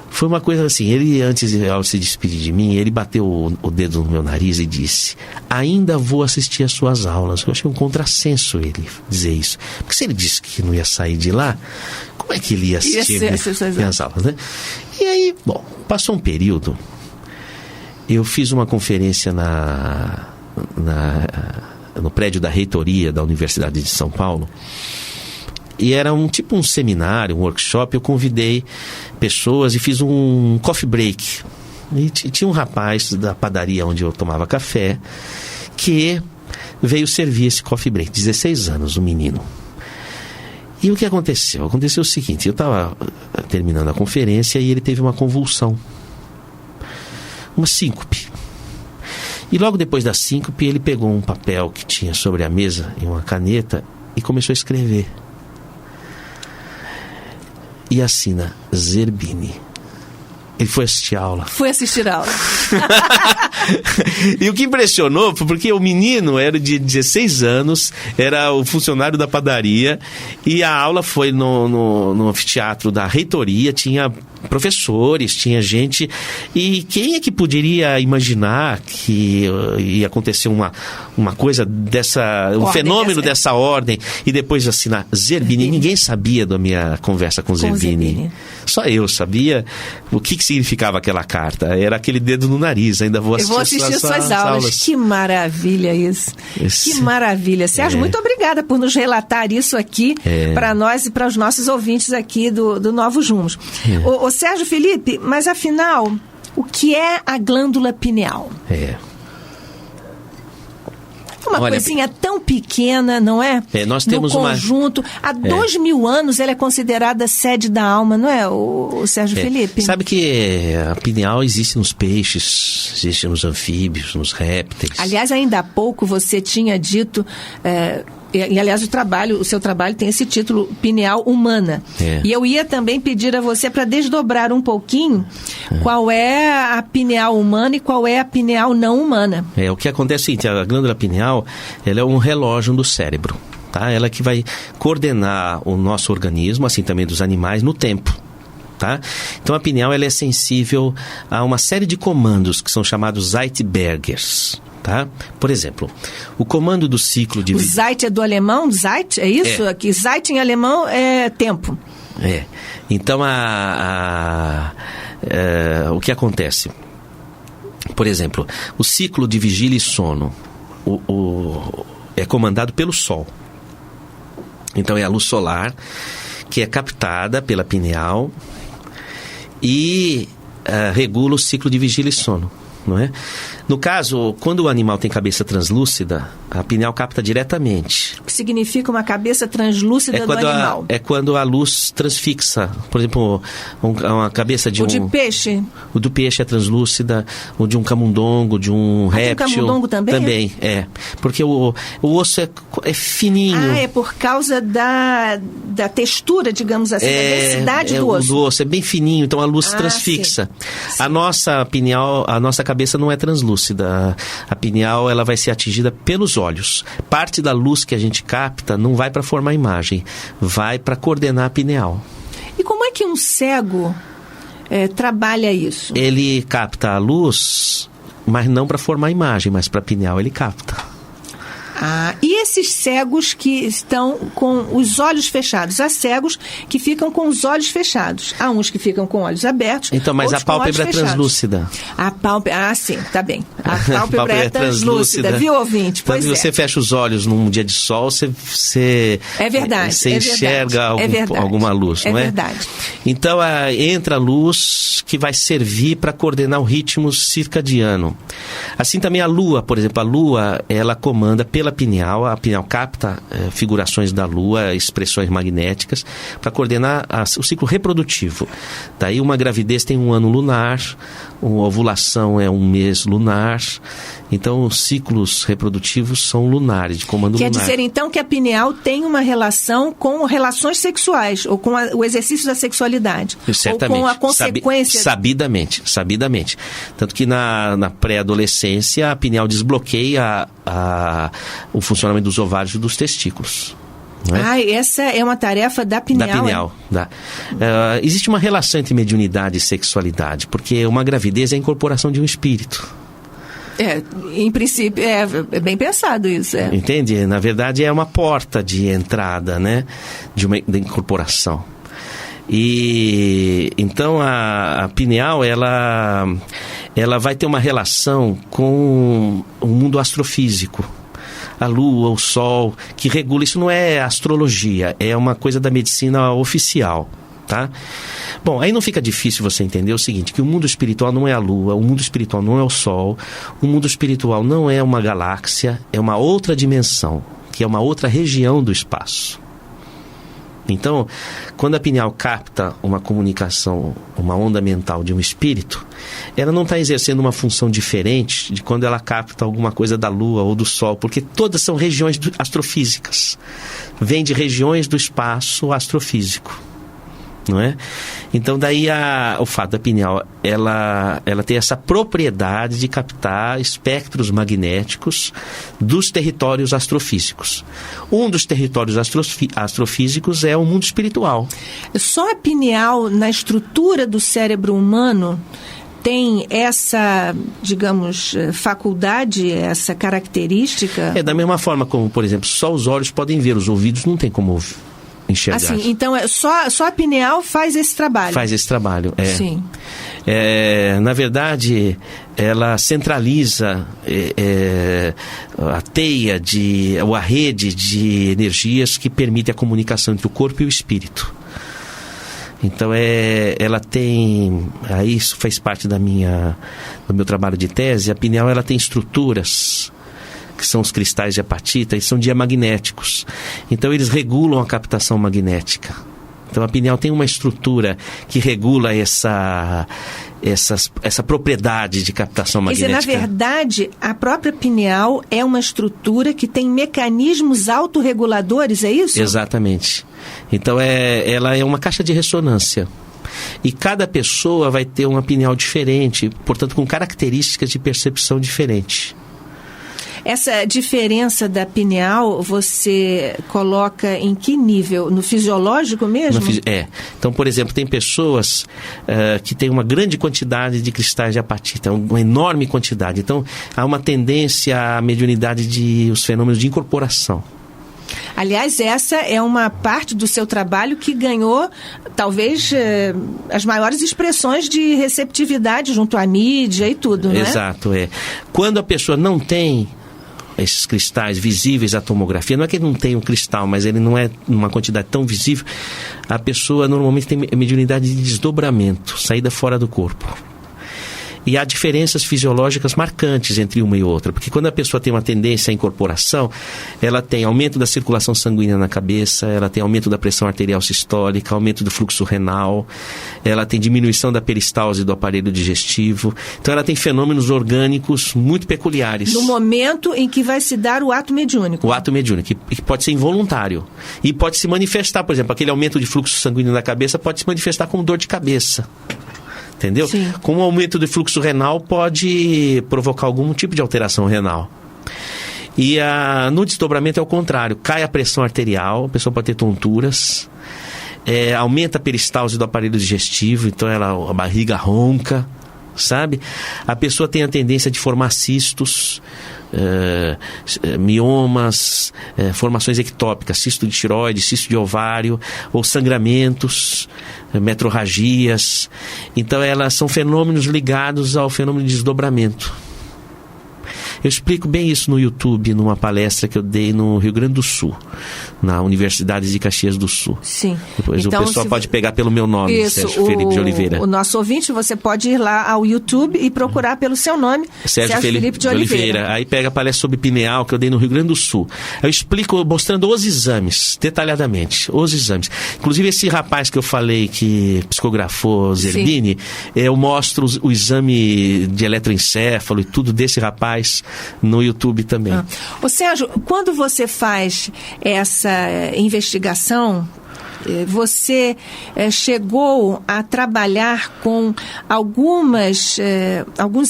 foi uma coisa assim, ele antes de se despedir de mim, ele bateu o dedo no meu nariz e disse, ainda vou assistir às suas aulas. Eu achei um contrassenso ele dizer isso. Porque se ele disse que não ia sair de lá, como é que ele ia assistir minhas aulas, né? E aí, bom, passou um período, eu fiz uma conferência no prédio da reitoria da Universidade de São Paulo. E era um seminário, um workshop. Eu convidei pessoas e fiz um coffee break. E tinha um rapaz da padaria onde eu tomava café que veio servir esse coffee break. 16 anos, um menino. E o que aconteceu? Aconteceu o seguinte, eu estava terminando a conferência e ele teve uma convulsão. Uma síncope. E logo depois da síncope ele pegou um papel que tinha sobre a mesa e uma caneta e começou a escrever. E assina Zerbini. Ele foi assistir a aula. E o que impressionou foi porque o menino era de 16 anos, era o funcionário da padaria, e a aula foi no anfiteatro da reitoria, tinha professores, tinha gente, e quem é que poderia imaginar que ia acontecer uma coisa dessa, um fenômeno dessa ordem, e depois assinar Zerbini. Ninguém sabia da minha conversa com Zerbini. Só eu sabia o que significava aquela carta. Era aquele dedo no nariz. Ainda vou assistir suas aulas. Que maravilha isso. Que maravilha. Sérgio, muito obrigada por nos relatar isso aqui para nós e para os nossos ouvintes aqui do Novos Rumos. Ô Sérgio Felipe, mas afinal, o que é a glândula pineal? Uma coisinha tão pequena, não é? Nós temos no conjunto. Há 2000 anos ela é considerada sede da alma, não é, o Sérgio Felipe? Sabe que a pineal existe nos peixes, existe nos anfíbios, nos répteis. Aliás, ainda há pouco você tinha dito... E aliás, o seu trabalho tem esse título, Pineal Humana. E eu ia também pedir a você para desdobrar um pouquinho qual é a pineal humana e qual é a pineal não humana. O que acontece é o seguinte, a glândula pineal, ela é um relógio do cérebro, tá? Ela que vai coordenar o nosso organismo, assim também dos animais, no tempo. Tá? Então a pineal ela é sensível a uma série de comandos que são chamados Zeitbergers. Tá? Por exemplo, o comando do ciclo de... O Zeit é do alemão? Zeit? É isso? Aqui, Zeit em alemão é tempo. Então, o que acontece? Por exemplo, o ciclo de vigília e sono é comandado pelo Sol. Então, é a luz solar que é captada pela pineal e regula o ciclo de vigília e sono. Não é? No caso, quando o animal tem cabeça translúcida, a pineal capta diretamente. O que significa uma cabeça translúcida do animal? É quando a luz transfixa. Por exemplo, uma cabeça de de peixe? O do peixe é translúcida, o de um camundongo, de um réptil. O camundongo também? Também, Porque o osso é fininho. É por causa da textura, digamos assim, da densidade do osso. Do osso é bem fininho, então a luz transfixa. Sim. A nossa pineal, a nossa cabeça não é translúcida. A pineal ela vai ser atingida pelos olhos. Parte da luz que a gente capta não vai para formar imagem, vai para coordenar a pineal. E como é que um cego trabalha isso? Ele capta a luz, mas não para formar imagem, mas para a pineal ele capta. E esses cegos que estão com os olhos fechados? Há cegos que ficam com os olhos fechados. Há uns que ficam com olhos abertos. Então, mas a pálpebra é translúcida. A pálpebra, sim, tá bem. A pálpebra é translúcida, viu, ouvinte? Pois então, você fecha os olhos num dia de sol, você é verdade, você enxerga alguma luz, não é? É verdade. Então, entra a luz que vai servir para coordenar o ritmo circadiano. Assim também a Lua, por exemplo, a Lua, ela comanda pela pineal, a pineal capta figurações da Lua, expressões magnéticas, para coordenar o ciclo reprodutivo. Daí uma gravidez tem um ano lunar, uma ovulação é um mês lunar, então os ciclos reprodutivos são lunares, de comando lunar. Quer dizer, então, que a pineal tem uma relação com relações sexuais, ou com o exercício da sexualidade. Certamente. Ou com a consequência... Sabidamente. Tanto que na pré-adolescência, a pineal desbloqueia o funcionamento dos ovários e dos testículos. Essa é uma tarefa da pineal. Da pineal, existe uma relação entre mediunidade e sexualidade, porque uma gravidez é a incorporação de um espírito. Em princípio, é bem pensado isso. Entende? Na verdade, é uma porta de entrada, né? Da incorporação. E então a pineal, ela vai ter uma relação com o mundo astrofísico. A Lua, o Sol, que regula. Isso não é astrologia, é uma coisa da medicina oficial, tá? Bom, aí não fica difícil você entender o seguinte, que o mundo espiritual não é a Lua, o mundo espiritual não é o Sol, o mundo espiritual não é uma galáxia, é uma outra dimensão, que é uma outra região do espaço. Então, quando a pineal capta uma comunicação, uma onda mental de um espírito, ela não está exercendo uma função diferente de quando ela capta alguma coisa da Lua ou do Sol, porque todas são regiões astrofísicas. Vem de regiões do espaço astrofísico. Não é? Então daí o fato da pineal ela tem essa propriedade de captar espectros magnéticos dos territórios astrofísicos. Um dos territórios astrofísicos é o mundo espiritual. Só a pineal na estrutura do cérebro humano tem essa, digamos, faculdade, essa característica? Da mesma forma como, por exemplo, só os olhos podem ver, os ouvidos não tem como ouvir. Enxergar. Assim, então só a pineal faz esse trabalho? Faz esse trabalho, Sim. Na verdade, ela centraliza a rede de energias que permite a comunicação entre o corpo e o espírito. Então, ela tem... Aí isso faz parte do meu trabalho de tese. A pineal, ela tem estruturas que são os cristais de apatita, e são diamagnéticos. Então, eles regulam a captação magnética. Então, a pineal tem uma estrutura que regula essa propriedade de captação magnética. Quer dizer, na verdade, a própria pineal é uma estrutura que tem mecanismos autorreguladores, é isso? Exatamente. Então, ela é uma caixa de ressonância. E cada pessoa vai ter uma pineal diferente, portanto, com características de percepção diferentes. Essa diferença da pineal você coloca em que nível? No fisiológico mesmo? Então, por exemplo, tem pessoas que têm uma grande quantidade de cristais de apatita, uma enorme quantidade. Então, há uma tendência à mediunidade os fenômenos de incorporação. Aliás, essa é uma parte do seu trabalho que ganhou, talvez, as maiores expressões de receptividade junto à mídia e tudo, né? Exato, Quando a pessoa não tem esses cristais visíveis à tomografia, não é que ele não tem um cristal, mas ele não é numa quantidade tão visível, a pessoa normalmente tem mediunidade de desdobramento, saída fora do corpo. E há diferenças fisiológicas marcantes entre uma e outra, porque quando a pessoa tem uma tendência à incorporação, ela tem aumento da circulação sanguínea na cabeça, ela tem aumento da pressão arterial sistólica, aumento do fluxo renal, ela tem diminuição da peristalse do aparelho digestivo. Então ela tem fenômenos orgânicos muito peculiares. No momento em que vai se dar o ato mediúnico. O ato mediúnico, que pode ser involuntário. E pode se manifestar, por exemplo, aquele aumento de fluxo sanguíneo na cabeça pode se manifestar como dor de cabeça. Entendeu? Sim. Com o aumento do fluxo renal pode provocar algum tipo de alteração renal. E no desdobramento é o contrário. Cai a pressão arterial, a pessoa pode ter tonturas, aumenta a peristalse do aparelho digestivo, então a barriga ronca, sabe? A pessoa tem a tendência de formar cistos, miomas, formações ectópicas, cisto de tireoide, cisto de ovário, ou sangramentos, metrorragias. Então elas são fenômenos ligados ao fenômeno de desdobramento. Eu explico bem isso no YouTube, numa palestra que eu dei no Rio Grande do Sul, na Universidade de Caxias do Sul. Sim. Depois então, o pessoal pode pegar pelo meu nome, isso, Sérgio Felipe de Oliveira. O nosso ouvinte, você pode ir lá ao YouTube e procurar pelo seu nome, Sérgio Felipe de Oliveira. Aí pega a palestra sobre pineal que eu dei no Rio Grande do Sul. Eu explico mostrando os exames, detalhadamente, os exames. Inclusive esse rapaz que eu falei que psicografou Zerbini, eu mostro o exame de eletroencéfalo e tudo desse rapaz no YouTube também. Ô Sérgio, quando você faz essa investigação, você chegou a trabalhar com alguns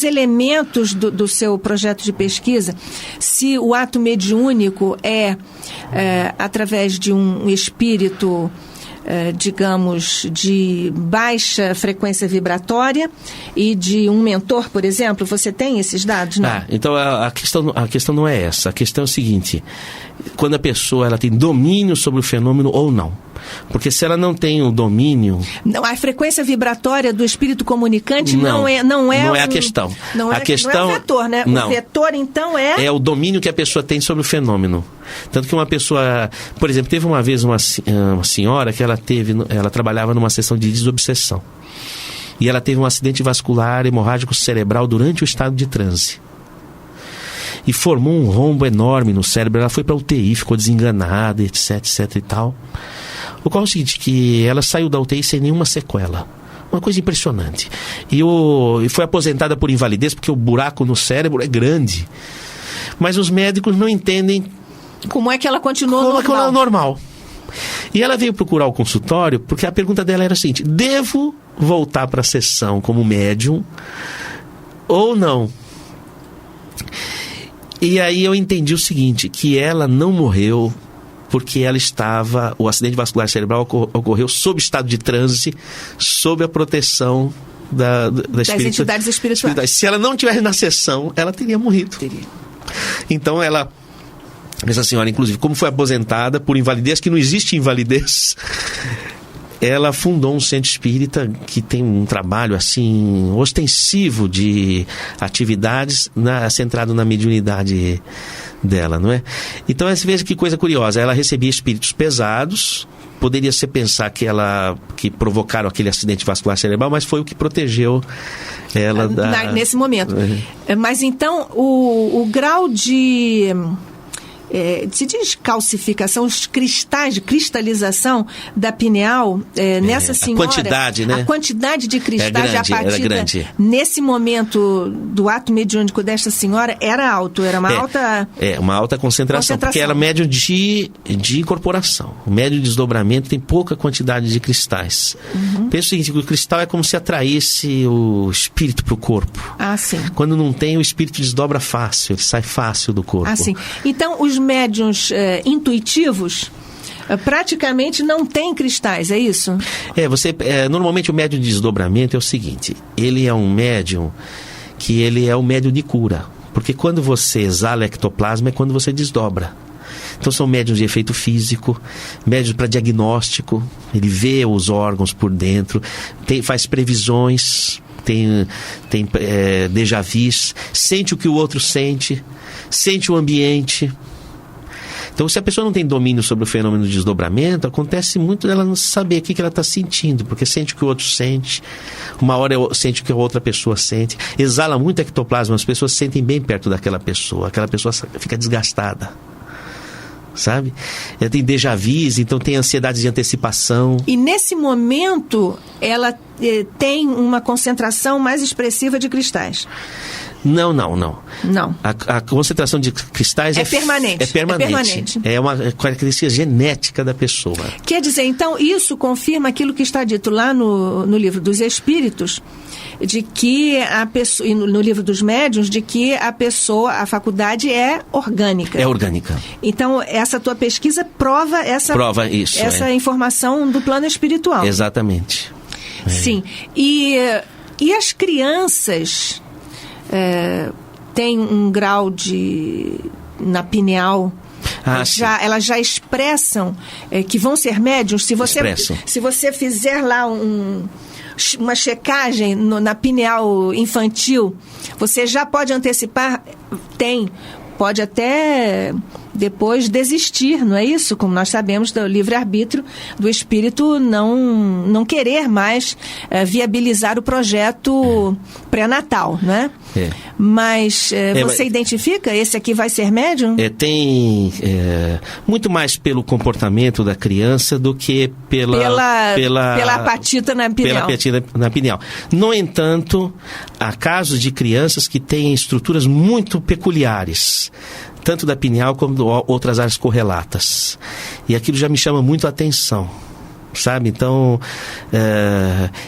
elementos do seu projeto de pesquisa? Se o ato mediúnico é através de um espírito, digamos, de baixa frequência vibratória e de um mentor, por exemplo, você tem esses dados, não? Então a questão não é essa. A questão é o seguinte: quando a pessoa ela tem domínio sobre o fenômeno ou não. Porque se ela não tem o domínio... Não, a frequência vibratória do espírito comunicante não é a questão. Não é o vetor, né? Não. O vetor, então, é o domínio que a pessoa tem sobre o fenômeno. Tanto que uma pessoa... Por exemplo, teve uma vez uma senhora que ela trabalhava numa sessão de desobsessão. E ela teve um acidente vascular hemorrágico cerebral durante o estado de transe. E formou um rombo enorme no cérebro. Ela foi para UTI, ficou desenganada, etc e tal. O qual é o seguinte, que ela saiu da UTI sem nenhuma sequela. Uma coisa impressionante. E foi aposentada por invalidez, porque o buraco no cérebro é grande. Mas os médicos não entendem... Como é que ela continuou normal. E ela veio procurar o consultório, porque a pergunta dela era a seguinte: devo voltar para a sessão como médium ou não? E aí eu entendi o seguinte, que ela não morreu porque o acidente vascular cerebral ocorreu sob estado de transe, sob a proteção das entidades espirituais. Se ela não estivesse na sessão, ela teria morrido. Então essa senhora, inclusive, como foi aposentada por invalidez, que não existe invalidez, ela fundou um centro espírita que tem um trabalho assim ostensivo de atividades centrado na mediunidade dela, não é? Então você veja que coisa curiosa, ela recebia espíritos pesados, poderia se pensar que provocaram aquele acidente vascular cerebral, mas foi o que protegeu ela nesse momento. Mas então o grau de calcificação, os cristais de cristalização da pineal nessa senhora, a quantidade de cristais grande, nesse momento do ato mediúnico desta senhora era alto, era uma alta concentração, porque era médium de incorporação. O médium de desdobramento tem pouca quantidade de cristais. Pensa o seguinte, o cristal é como se atraísse o espírito para o corpo. Sim. Quando não tem, o espírito desdobra fácil, ele sai fácil do corpo. Sim. Então os médiuns intuitivos praticamente não têm cristais, é isso? Normalmente o médium de desdobramento é o seguinte: ele é um médium que ele é um médium de cura, porque quando você exala ectoplasma é quando você desdobra. Então são médiuns de efeito físico, médiuns para diagnóstico, ele vê os órgãos por dentro, faz previsões, tem déjà vus, sente o que o outro sente o ambiente. Então, se a pessoa não tem domínio sobre o fenômeno de desdobramento, acontece muito dela não saber o que ela está sentindo, porque sente o que o outro sente, uma hora sente o que a outra pessoa sente, exala muito ectoplasma, as pessoas se sentem bem perto daquela pessoa, aquela pessoa fica desgastada, sabe? Ela tem déjà vus, então tem ansiedade de antecipação. E nesse momento, ela tem uma concentração mais expressiva de cristais. Não. A concentração de cristais é permanente. É uma característica genética da pessoa. Quer dizer, então, isso confirma aquilo que está dito lá no livro dos Espíritos, de que a pessoa, e no livro dos Médiuns, de que a faculdade é orgânica. É orgânica. Então, essa tua pesquisa prova essa informação do plano espiritual. Exatamente. Sim. E E as crianças têm um grau na pineal... elas já expressam que vão ser médiums. Se você fizer lá uma checagem na pineal infantil, você já pode antecipar, pode até depois desistir, não é isso? Como nós sabemos do livre-arbítrio do espírito não querer mais viabilizar o projeto pré-natal, né? Mas você identifica? Esse aqui vai ser médium? Tem muito mais pelo comportamento da criança do que pela apatita na pineal. Pela apatita na pineal. No entanto, há casos de crianças que têm estruturas muito peculiares, tanto da pineal como de outras áreas correlatas. E aquilo já me chama muito a atenção, sabe? Então,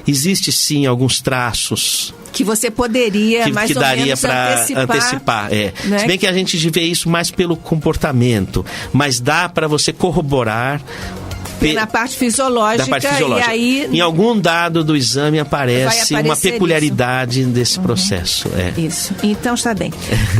existe sim alguns traços que você poderia mais ou menos antecipar. Né? Se bem que a gente vê isso mais pelo comportamento, mas dá para você corroborar na parte fisiológica, e aí... Em algum dado do exame aparece uma peculiaridade desse processo. Isso, então está bem.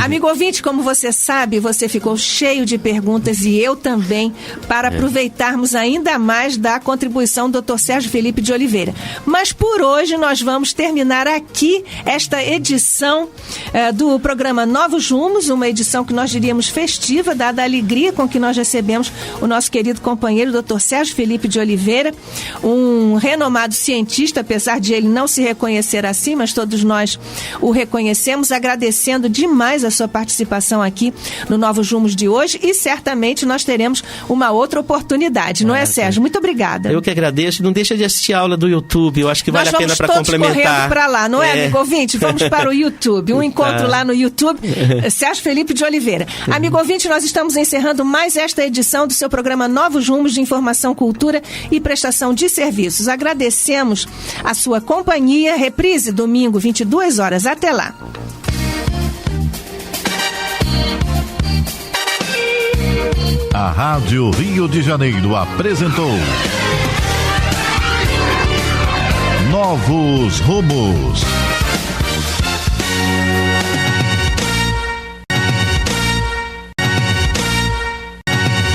Amigo ouvinte, como você sabe, você ficou cheio de perguntas e eu também, para aproveitarmos ainda mais da contribuição do Dr. Sérgio Felipe de Oliveira. Mas por hoje nós vamos terminar aqui esta edição do programa Novos Rumos, uma edição que nós diríamos festiva, dada a alegria com que nós recebemos o nosso querido companheiro, Dr. Sérgio Felipe de Oliveira, um renomado cientista, apesar de ele não se reconhecer assim, mas todos nós o reconhecemos, agradecendo demais a sua participação aqui no Novos Rumos de hoje, e certamente nós teremos uma outra oportunidade, não é, Sérgio? Muito obrigada. Eu que agradeço, não deixa de assistir a aula do YouTube, eu acho que vale a pena para complementar. Nós vamos todos correndo para lá, não é, amigo ouvinte? Vamos para o YouTube, um encontro lá no YouTube, Sérgio Felipe de Oliveira. Amigo ouvinte, nós estamos encerrando mais esta edição do seu programa Novos Rumos de Informação, Cultura e Prestação de Serviços. Agradecemos a sua companhia. Reprise domingo, 22 horas. Até lá. A Rádio Rio de Janeiro apresentou Novos Rumos.